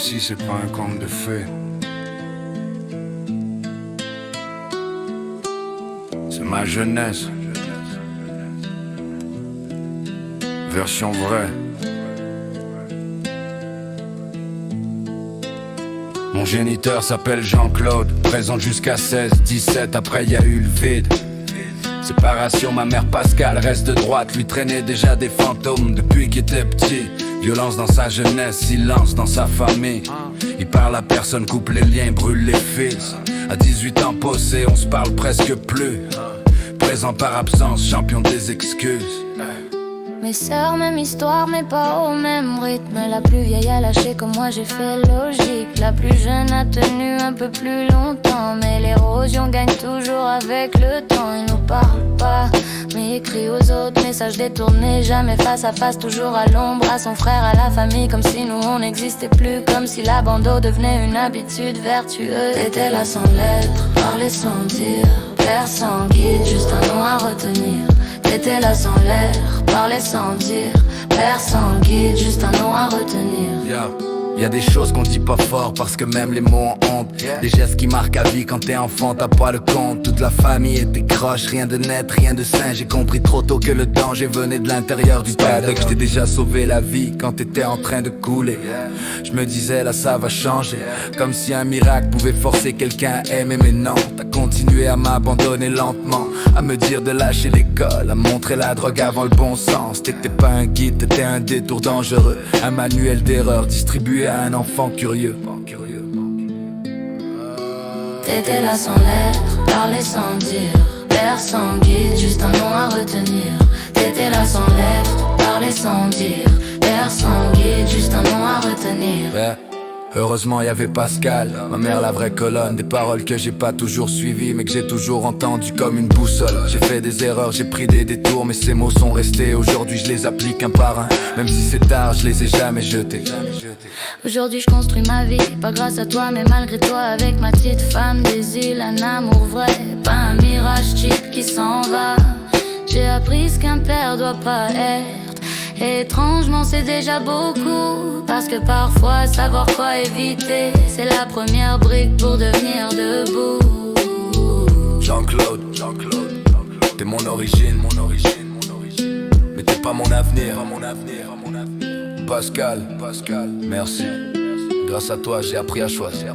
si c'est pas un conte de fées. C'est ma jeunesse, version vraie. Mon géniteur s'appelle Jean-Claude, présente jusqu'à 16, 17, après y a eu le vide. Séparation, ma mère Pascal reste de droite, lui traînait déjà des fantômes depuis qu'il était petit. Violence dans sa jeunesse, silence dans sa famille. Il parle à personne, coupe les liens, brûle les fils. À 18 ans posé, on se parle presque plus. Présent par absence, champion des excuses. Mes sœurs, même histoire, mais pas au même rythme. La plus vieille a lâché comme moi j'ai fait logique. La plus jeune a tenu un peu plus longtemps, mais l'érosion gagne toujours avec le temps. Il nous parle pas, mais écrit aux autres. Messages détournés, jamais face à face, toujours à l'ombre. À son frère, à la famille, comme si nous on n'existait plus. Comme si l'abandon devenait une habitude vertueuse. T'étais là sans lettre, parler sans dire, père sans guide, juste un nom à retenir. T'étais là sans l'air, parler sans dire, père sans guide, juste un nom à retenir. Y'a des choses qu'on dit pas fort parce que même les mots ont honte. Des gestes qui marquent à vie quand t'es enfant, t'as pas le compte. Toute la famille était croche, rien de net, rien de sain. J'ai compris trop tôt que le danger venait de l'intérieur du paddock. Je t'ai déjà sauvé la vie quand t'étais en train de couler. Je me disais là ça va changer, comme si un miracle pouvait forcer quelqu'un à aimer. Mais non, t'as continué à m'abandonner lentement, à me dire de lâcher l'école, à montrer la drogue avant le bon sens. T'étais pas un guide, t'étais un détour dangereux, un manuel d'erreur distribué à un enfant curieux. T'étais là sans lettre, parler sans dire, père sans guide, juste un nom à retenir. T'étais là sans lettre, parler sans dire, père sans guide, juste un nom à retenir. Ouais. Heureusement y avait Pascal, ma mère la vraie colonne. Des paroles que j'ai pas toujours suivies mais que j'ai toujours entendues comme une boussole. J'ai fait des erreurs, j'ai pris des détours, mais ces mots sont restés. Aujourd'hui je les applique un par un, même si c'est tard je les ai jamais jetés. Aujourd'hui je construis ma vie, pas grâce à toi mais malgré toi. Avec ma petite femme des îles, un amour vrai, pas un mirage cheap qui s'en va. J'ai appris ce qu'un père doit pas être, et étrangement c'est déjà beaucoup. Parce que parfois savoir quoi éviter, c'est la première brique pour devenir debout. Jean-Claude, t'es mon origine, mais t'es pas mon avenir. Pascal, merci. Grâce à toi j'ai appris à choisir.